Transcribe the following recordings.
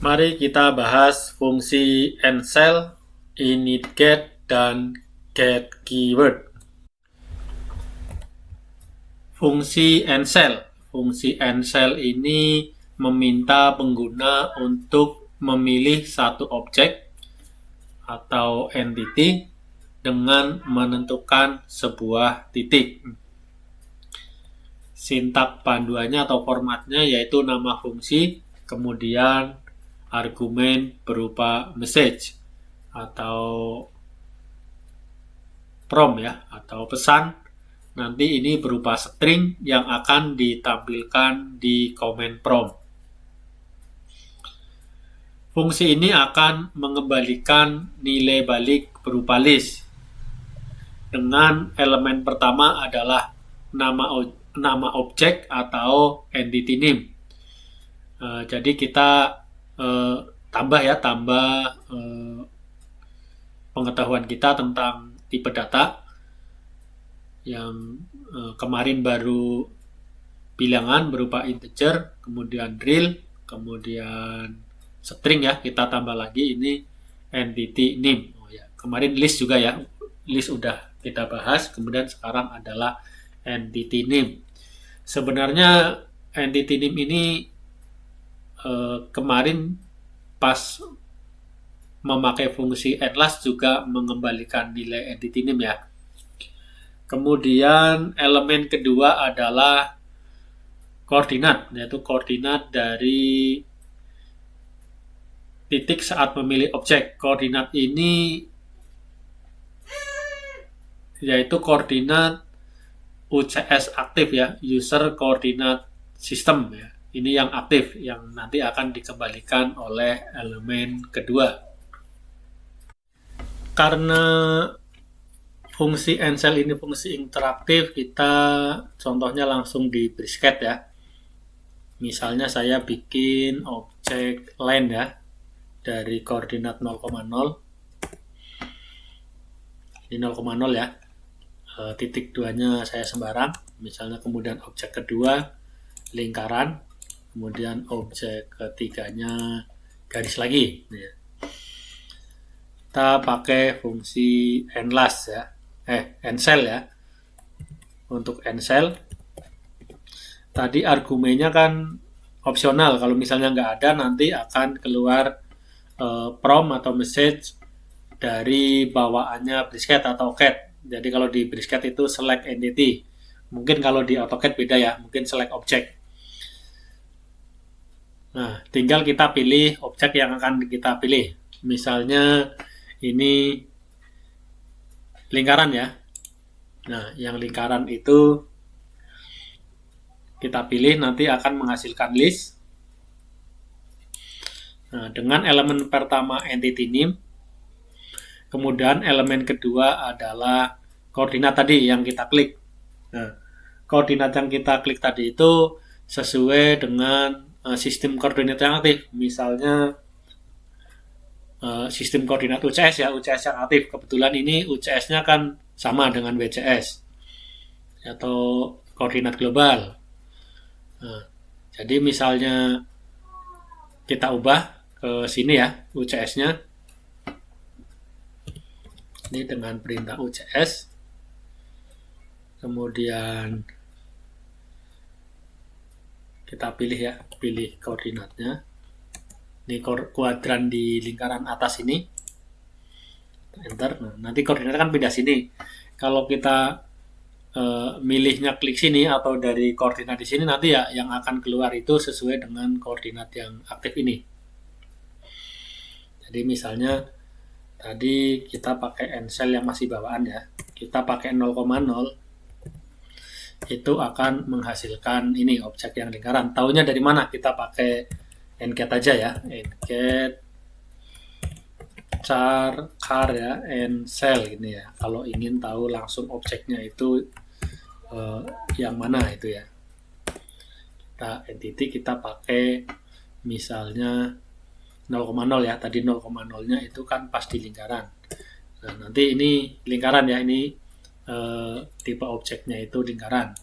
Mari kita bahas fungsi AND-cell, initGet, dan getKeyword. Fungsi AND-cell. Fungsi AND-cell ini meminta pengguna untuk memilih satu objek atau entity dengan menentukan sebuah titik. Sintak panduannya atau formatnya yaitu nama fungsi, kemudian argumen berupa message atau prompt ya, atau pesan. Nanti ini berupa string yang akan ditampilkan di command prompt. Fungsi ini akan mengembalikan nilai balik berupa list. Dengan elemen pertama adalah nama objek atau entity name. Jadi kita tambah pengetahuan kita tentang tipe data yang kemarin baru bilangan berupa integer, kemudian real, kemudian string ya, kita tambah lagi ini entity name. Kemarin list juga ya, list udah kita bahas, kemudian sekarang adalah entity name. Sebenarnya entity name ini kemarin pas memakai fungsi atlas juga mengembalikan nilai entity name ya. Kemudian elemen kedua adalah koordinat, yaitu koordinat dari titik saat memilih objek. Koordinat ini yaitu koordinat UCS aktif ya, user coordinate system ya. Ini yang aktif, yang nanti akan dikembalikan oleh elemen kedua. Karena fungsi AND-cell ini fungsi interaktif, kita contohnya langsung di brisket ya. Misalnya saya bikin objek line ya, dari koordinat 0,0. Ini 0,0 ya. Titik 2-nya saya sembarang. Misalnya kemudian objek kedua lingkaran, kemudian objek ketiganya garis lagi. Kita pakai fungsi AND-last ya, AND-cell ya. Untuk AND-cell tadi argumennya kan opsional, kalau misalnya nggak ada nanti akan keluar prompt atau message dari bawaannya brisket atau cat. Jadi kalau di brisket itu select entity, mungkin kalau di AutoCAD beda ya, mungkin select object. Nah, tinggal kita pilih objek yang akan kita pilih. Misalnya ini lingkaran ya. Nah, yang lingkaran itu kita pilih nanti akan menghasilkan list. Nah, dengan elemen pertama entity name, kemudian elemen kedua adalah koordinat tadi yang kita klik. Nah, koordinat yang kita klik tadi itu sesuai dengan sistem koordinat yang aktif. Misalnya sistem koordinat UCS ya, UCS yang aktif. Kebetulan ini UCS-nya kan sama dengan WCS atau koordinat global. Nah, jadi misalnya kita ubah ke sini ya UCS-nya. Ini dengan perintah UCS. Kemudian kita pilih ya, pilih koordinatnya. Ini kuadran di lingkaran atas ini. Enter. Nah, nanti koordinatnya kan pindah sini. Kalau kita milihnya klik sini atau dari koordinat di sini, nanti ya yang akan keluar itu sesuai dengan koordinat yang aktif ini. Jadi misalnya tadi kita pakai AND-cell yang masih bawaan ya, kita pakai 0,0, itu akan menghasilkan ini objek yang lingkaran. Taunya dari mana? Kita pakai nget aja ya, nget char ya, AND-cell gini ya. Kalau ingin tahu langsung objeknya itu yang mana itu ya. Kita entity kita pakai misalnya 0,0 ya. Tadi 0,0-nya itu kan pas di lingkaran. Nah, nanti ini lingkaran ya, ini tipe objeknya itu lingkaran.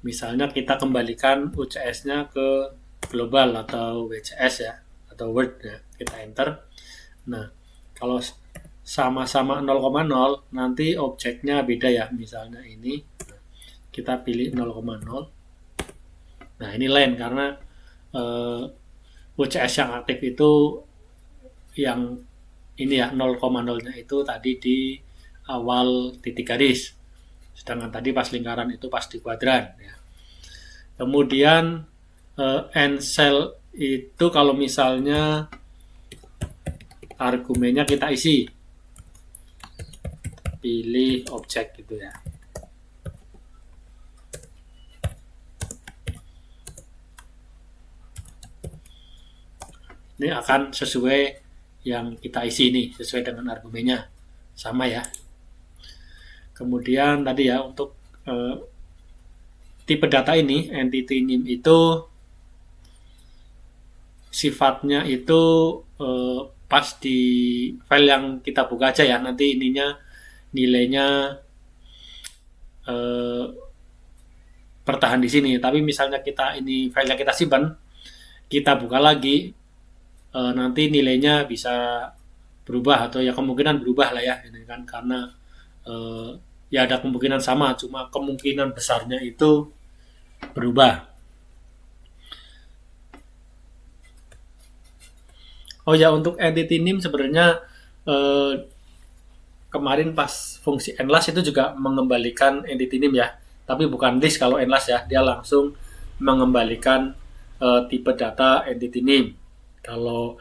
Misalnya kita kembalikan UCS-nya ke global atau WCS ya, atau word ya, kita enter. Nah, kalau sama-sama 0,0 nanti objeknya beda ya. Misalnya ini kita pilih 0,0. Nah, ini lain karena UCS yang aktif itu yang ini ya, 0,0-nya itu tadi di awal titik garis. Sedangkan tadi pas lingkaran itu pas di kuadran ya. Kemudian end cell itu kalau misalnya argumennya kita isi, pilih objek gitu ya. Ini akan sesuai yang kita isi ini, sesuai dengan argumennya, sama ya. Kemudian tadi ya, untuk tipe data ini, entity name itu sifatnya itu pas di file yang kita buka aja ya, nanti ininya nilainya bertahan di sini. Tapi misalnya kita ini file yang kita simpan, kita buka lagi, nanti nilainya bisa berubah atau ya kemungkinan berubah lah ya, ini kan karena ya ada kemungkinan sama, cuma kemungkinan besarnya itu berubah. Oh ya, untuk entity name sebenarnya kemarin pas fungsi enlast itu juga mengembalikan entity name ya, tapi bukan list kalau enlast ya, dia langsung mengembalikan tipe data entity name. Kalau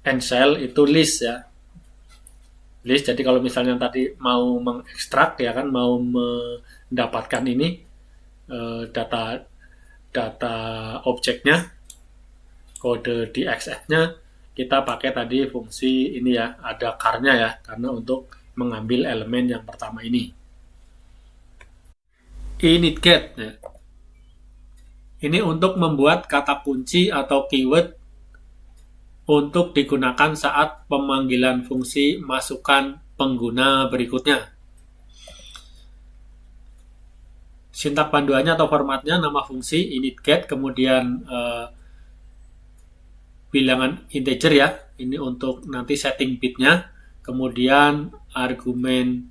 end-cell itu list ya, list. Jadi kalau misalnya tadi mau mengekstrak ya kan, mau mendapatkan ini data objeknya, kode DXF-nya, kita pakai tadi fungsi ini ya, ada char-nya ya, karena untuk mengambil elemen yang pertama ini. Initget ya. Ini untuk membuat kata kunci atau keyword untuk digunakan saat pemanggilan fungsi masukan pengguna berikutnya. Sintak panduannya atau formatnya, nama fungsi initget, kemudian bilangan integer ya, ini untuk nanti setting bitnya, kemudian argumen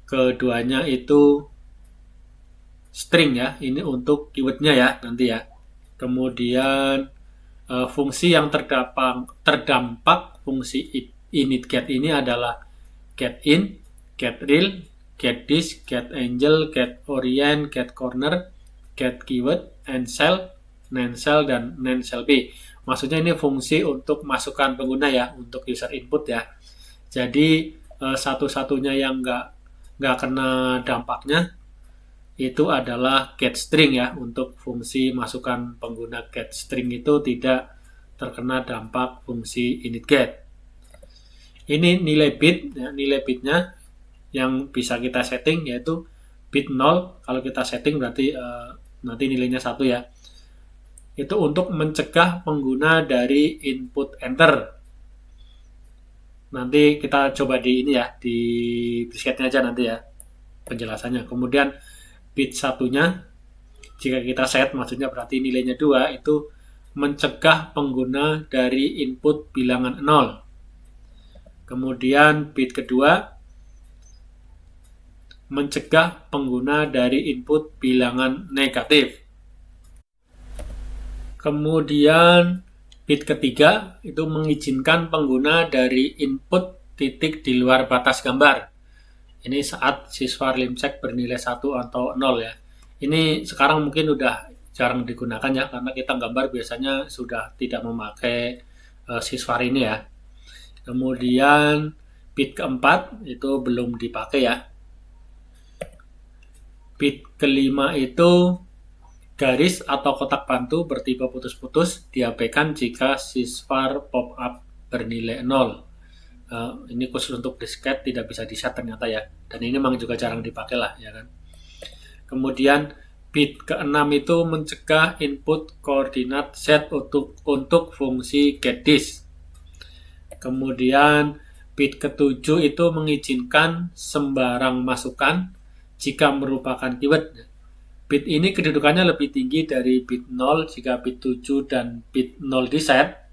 keduanya itu string ya, ini untuk keywordnya ya nanti ya. Kemudian fungsi yang terdampak fungsi initget ini adalah getIn, getReal, getDis, getAngel, getOrient, getCorner, getKeyword, endCell, nandCell, dan nandCellB. Maksudnya ini fungsi untuk masukan pengguna ya, untuk user input ya. Jadi satu-satunya yang nggak kena dampaknya itu adalah getString ya, untuk fungsi masukan pengguna getString itu tidak terkena dampak fungsi initget. Ini nilai bit ya, nilai bitnya yang bisa kita setting yaitu bit 0. Kalau kita setting berarti nanti nilainya 1 ya. Itu untuk mencegah pengguna dari input enter. Nanti kita coba di ini ya, di disketnya aja nanti ya penjelasannya. Kemudian bit satunya jika kita set, maksudnya berarti nilainya 2, itu mencegah pengguna dari input bilangan 0. Kemudian bit kedua mencegah pengguna dari input bilangan negatif. Kemudian bit ketiga itu mengizinkan pengguna dari input titik di luar batas gambar. Ini saat siswa limsek bernilai 1 atau 0 ya. Ini sekarang mungkin udah jarang digunakan ya, karena kita gambar biasanya sudah tidak memakai siswa ini ya. Kemudian bit keempat itu belum dipakai ya. Bit kelima itu garis atau kotak bantu bertipe putus-putus diabaikan jika siswar pop-up bernilai 0. Ini khusus untuk disket, tidak bisa di-set ternyata ya, dan ini memang juga jarang dipakai lah ya kan. Kemudian bit ke-6 itu mencegah input koordinat set untuk fungsi getDis. Kemudian bit ke-7 itu mengizinkan sembarang masukan jika merupakan keyword. Bit ini kedudukannya lebih tinggi dari bit 0 jika bit 7 dan bit 0 di set.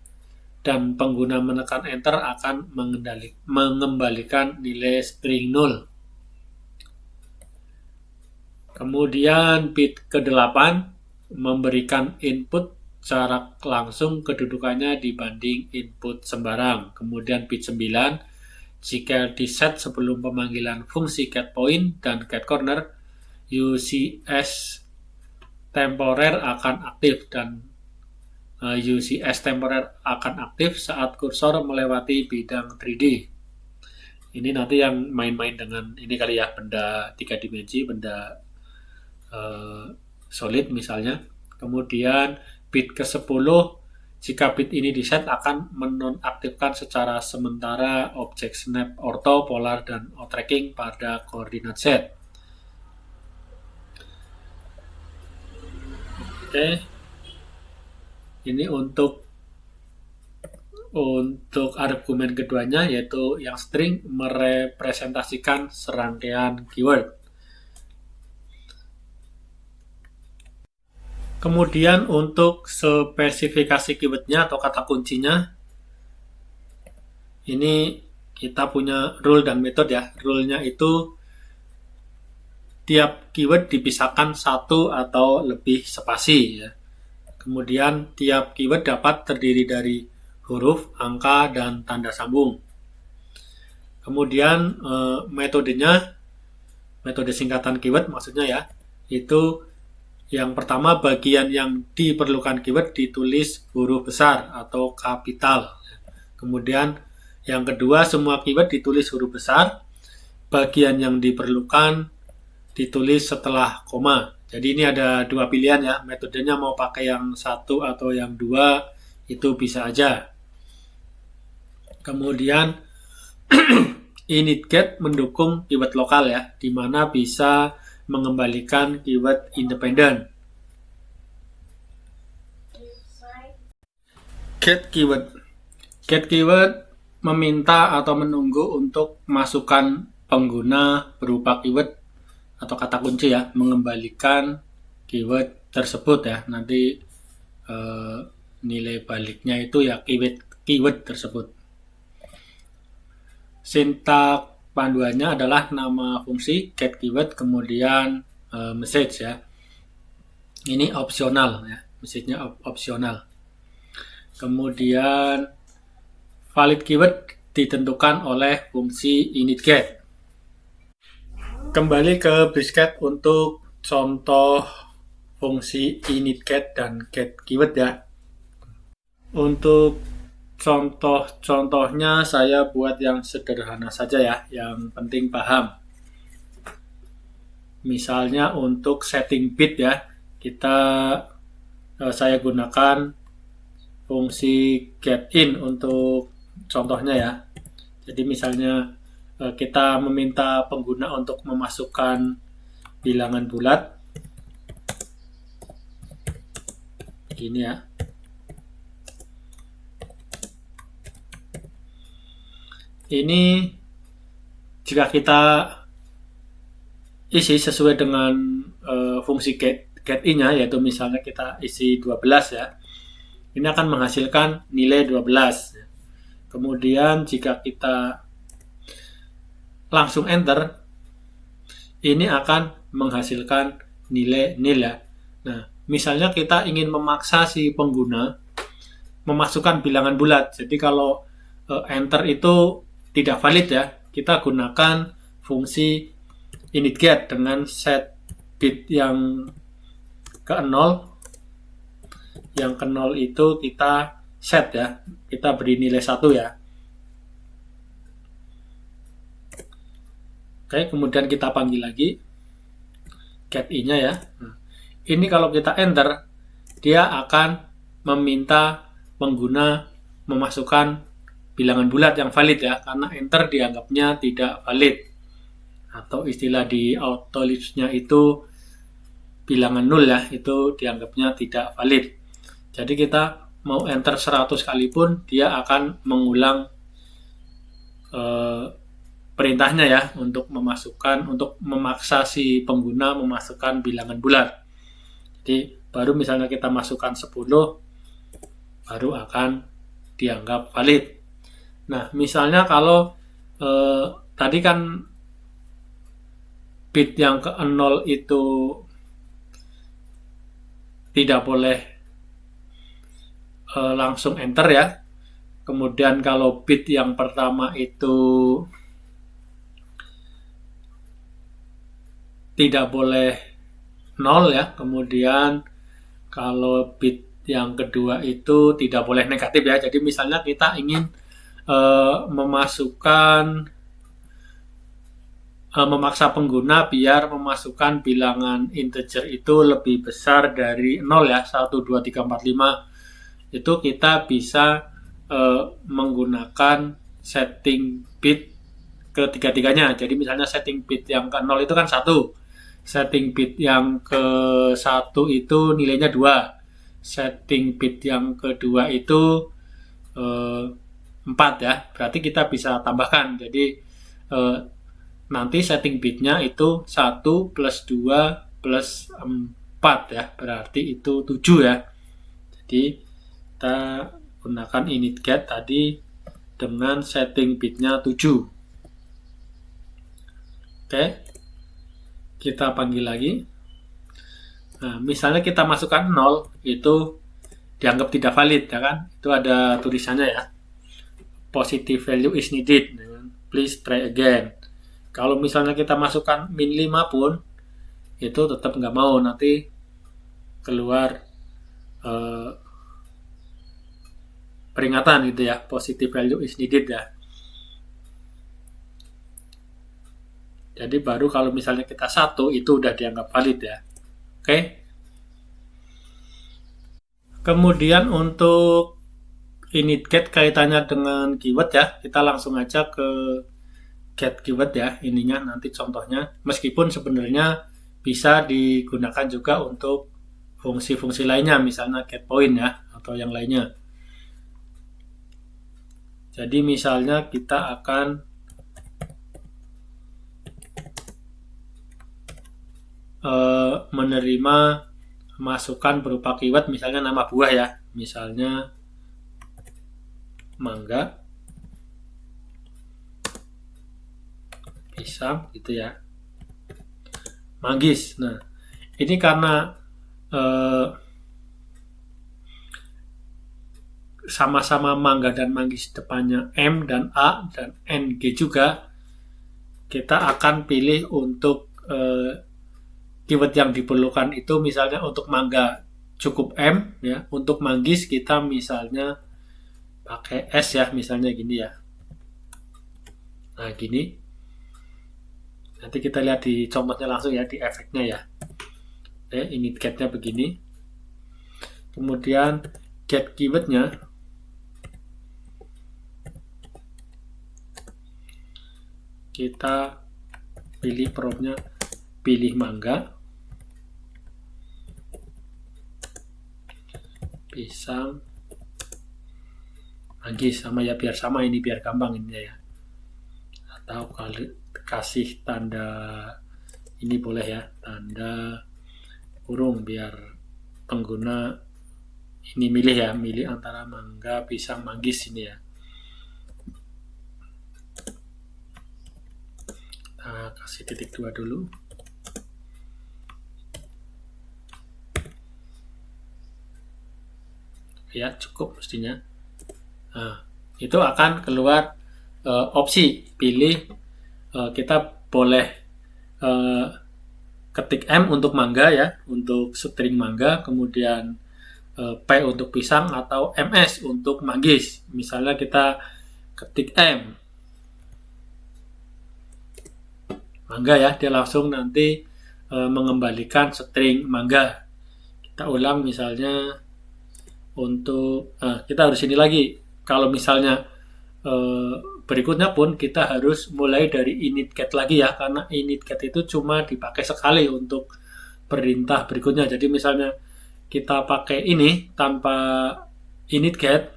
dan pengguna menekan enter akan mengembalikan nilai string 0. Kemudian bit ke-8 memberikan input secara langsung kedudukannya dibanding input sembarang. Kemudian bit 9 jika diset sebelum pemanggilan fungsi getPoint dan getCorner, UCS temporer akan aktif dan UCS temporer akan aktif saat kursor melewati bidang 3D. Ini nanti yang main-main dengan ini kali ya, benda 3 dimensi, benda solid misalnya. Kemudian bit ke-10 jika bit ini diset akan menonaktifkan secara sementara objek snap ortho, polar, dan O-tracking pada koordinat Z. Oke. Ini untuk argumen keduanya, yaitu yang string merepresentasikan serangkaian keyword. Kemudian untuk spesifikasi keywordnya atau kata kuncinya, ini kita punya rule dan metode ya. Rule-nya itu tiap keyword dipisahkan satu atau lebih spasi ya. Kemudian tiap keyword dapat terdiri dari huruf, angka, dan tanda sambung. Kemudian metodenya, metode singkatan keyword maksudnya ya, itu yang pertama bagian yang diperlukan keyword ditulis huruf besar atau kapital. Kemudian yang kedua semua keyword ditulis huruf besar, bagian yang diperlukan ditulis setelah koma. Jadi ini ada dua pilihan ya, metodenya mau pakai yang satu atau yang dua itu bisa aja. Kemudian init get mendukung keyword lokal ya, di mana bisa mengembalikan keyword independen. Get keyword. Get keyword meminta atau menunggu untuk masukan pengguna berupa keyword atau kata kunci ya, mengembalikan keyword tersebut ya. Nanti nilai baliknya itu ya keyword tersebut. Sintak panduannya adalah nama fungsi get keyword kemudian message ya. Ini opsional ya, message-nya opsional. Kemudian valid keyword ditentukan oleh fungsi init get. Kembali ke brisket untuk contoh fungsi init get dan get keyword ya. Untuk contoh-contohnya saya buat yang sederhana saja ya, yang penting paham. Misalnya untuk setting bit ya, saya gunakan fungsi getIn untuk contohnya ya. Jadi misalnya kita meminta pengguna untuk memasukkan bilangan bulat. Ini ya. Ini jika kita isi sesuai dengan fungsi getIn-nya, yaitu misalnya kita isi 12 ya, ini akan menghasilkan nilai 12. Kemudian jika kita langsung enter, ini akan menghasilkan nilai nil ya. Nah, misalnya kita ingin memaksa si pengguna memasukkan bilangan bulat. Jadi kalau enter itu tidak valid ya, kita gunakan fungsi init get dengan set bit yang ke 0. Yang ke 0 itu kita set ya, kita beri nilai 1 ya. Oke, kemudian kita panggil lagi getIn-nya ya. Nah, ini kalau kita enter, dia akan meminta pengguna memasukkan bilangan bulat yang valid ya, karena enter dianggapnya tidak valid. Atau istilah di autolist-nya itu bilangan 0 ya, itu dianggapnya tidak valid. Jadi kita mau enter 100 kali pun dia akan mengulang perintahnya ya untuk memaksa si pengguna memasukkan bilangan bulat. Jadi baru misalnya kita masukkan 10, baru akan dianggap valid. Nah, misalnya kalau tadi kan bit yang ke 0 itu tidak boleh langsung enter ya. Kemudian kalau bit yang pertama itu tidak boleh 0 ya. Kemudian kalau bit yang kedua itu tidak boleh negatif ya. Jadi misalnya kita ingin memaksa pengguna biar memasukkan bilangan integer itu lebih besar dari 0 ya, 1, 2, 3, 4, 5. Itu kita bisa menggunakan setting bit ketiga-tiganya. Jadi misalnya setting bit yang ke 0 itu kan 1. Setting bit yang ke 1 itu nilainya 2. Setting bit yang kedua itu 4 ya. Berarti kita bisa tambahkan. Jadi nanti setting bitnya itu 1 plus 2 plus 4 ya. Berarti itu 7 ya. Jadi kita gunakan init get tadi dengan setting bitnya 7. Oke. Kita panggil lagi. Nah, misalnya kita masukkan 0, itu dianggap tidak valid ya kan. Itu ada tulisannya ya. Positive value is needed. Please try again. Kalau misalnya kita masukkan min 5 pun, itu tetap nggak mau, nanti keluar peringatan gitu ya, positive value is needed ya. Jadi baru kalau misalnya kita 1, itu udah dianggap valid ya. Oke. Kemudian untuk init get kaitannya dengan keyword ya, kita langsung aja ke get keyword ya, ininya nanti contohnya. Meskipun sebenarnya bisa digunakan juga untuk fungsi-fungsi lainnya, misalnya get point ya, atau yang lainnya. Jadi misalnya kita akan menerima masukan berupa keyword, misalnya nama buah ya, misalnya mangga, pisang gitu ya, manggis. Nah, ini karena sama-sama mangga dan manggis depannya M dan A dan NG juga, kita akan pilih untuk keyword yang diperlukan itu misalnya untuk mangga cukup M ya, untuk manggis kita misalnya pakai S ya, misalnya gini ya. Nah, gini. Nanti kita lihat di contohnya langsung ya, di efeknya ya. Oke, init get-nya begini. Kemudian get keyword-nya kita pilih prompt-nya, pilih mangga, pisang, manggis, sama ya, biar sama ini, biar gampang ini ya. Atau kalau kasih tanda ini boleh ya, tanda kurung, biar pengguna ini milih ya, milih antara mangga, pisang, manggis ini ya. Nah, kasih titik 2 dulu. Ya, cukup mestinya. Nah, itu akan keluar opsi pilih, kita boleh ketik M untuk mangga ya, untuk string mangga, kemudian P untuk pisang, atau MS untuk manggis. Misalnya kita ketik M mangga ya, dia langsung nanti mengembalikan string mangga. Kita ulang misalnya untuk kita harus ini lagi. Kalau misalnya berikutnya pun kita harus mulai dari init get lagi ya, karena init get itu cuma dipakai sekali untuk perintah berikutnya. Jadi misalnya kita pakai ini tanpa init get,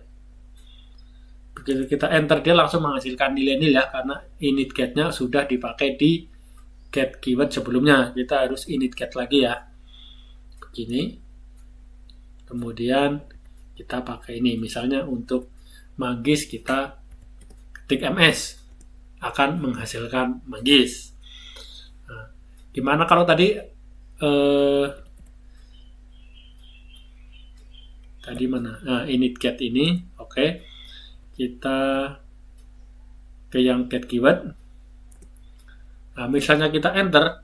begitu kita enter dia langsung menghasilkan nilai-nilai ya, karena init get-nya sudah dipakai di get keyword sebelumnya. Kita harus init get lagi ya, begini. Kemudian kita pakai ini misalnya untuk manggis kita ketik ms, akan menghasilkan manggis. Nah, gimana kalau tadi mana? Nah, init get ini, oke. Kita ke yang get keyword. Nah, misalnya kita enter,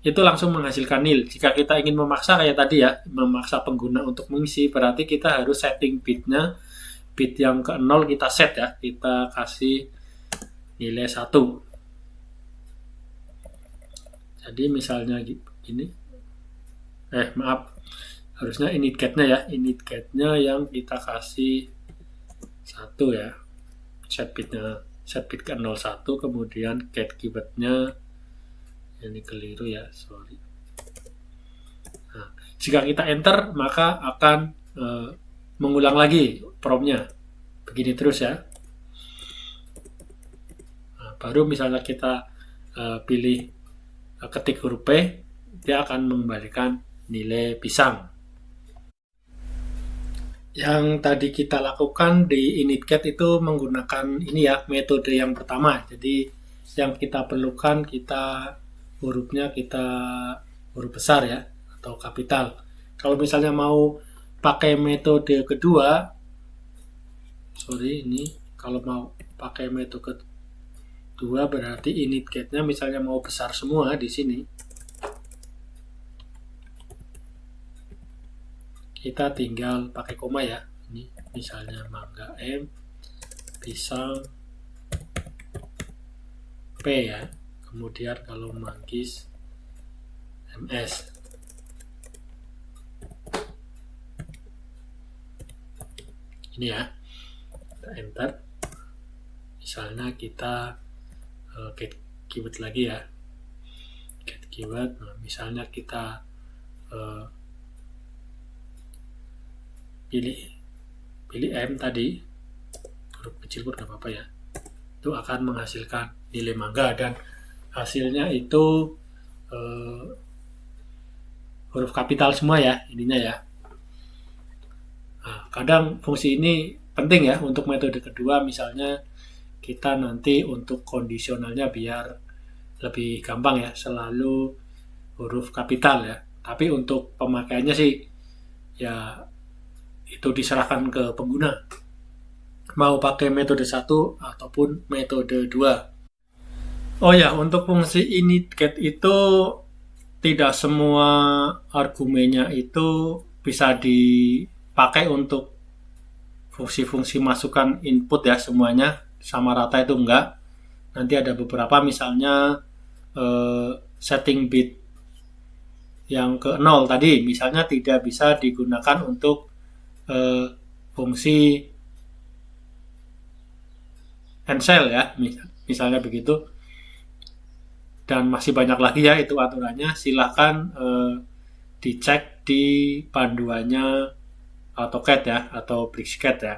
itu langsung menghasilkan nil. Jika kita ingin memaksa kayak tadi ya, memaksa pengguna untuk mengisi, berarti kita harus setting bitnya, bit yang ke 0 kita set ya, kita kasih nilai 1. Jadi misalnya gini, maaf, harusnya init get-nya ya, init get-nya yang kita kasih 1 ya, set bit ke 01, kemudian get keyword-nya, ini keliru ya, sorry. Nah, jika kita enter, maka akan mengulang lagi prompt-nya. Begini terus ya. Nah, baru misalnya kita pilih ketik huruf P, dia akan mengembalikan nilai pisang. Yang tadi kita lakukan di init get itu menggunakan ini ya, metode yang pertama. Jadi yang kita perlukan, kita hurufnya kita huruf besar ya, atau kapital. Kalau misalnya mau pakai metode kedua, ini kalau mau pakai metode kedua berarti init get-nya misalnya mau besar semua di sini. Kita tinggal pakai koma ya. Ini misalnya mangga M, pisang P ya. Kemudian kalau manggis MS. Ini ya. Kita enter. Misalnya kita get keyword lagi ya. Get keyword. Nah, misalnya kita pilih M tadi, huruf kecil pun gak apa-apa ya, itu akan menghasilkan nilai mangga dan hasilnya itu huruf kapital semua ya, ininya ya. Nah, kadang fungsi ini penting ya untuk metode kedua, misalnya kita nanti untuk kondisionalnya biar lebih gampang ya, selalu huruf kapital ya, tapi untuk pemakaiannya sih ya itu diserahkan ke pengguna, mau pakai metode 1 ataupun metode 2. Oh ya, untuk fungsi init get itu tidak semua argumennya itu bisa dipakai untuk fungsi-fungsi masukan input ya, semuanya sama rata itu enggak. Nanti ada beberapa, misalnya setting bit yang ke 0 tadi misalnya tidak bisa digunakan untuk fungsi cancel ya, misalnya begitu, dan masih banyak lagi ya itu aturannya. Silahkan dicek di panduannya AutoCAD ya, atau BricsCAD ya.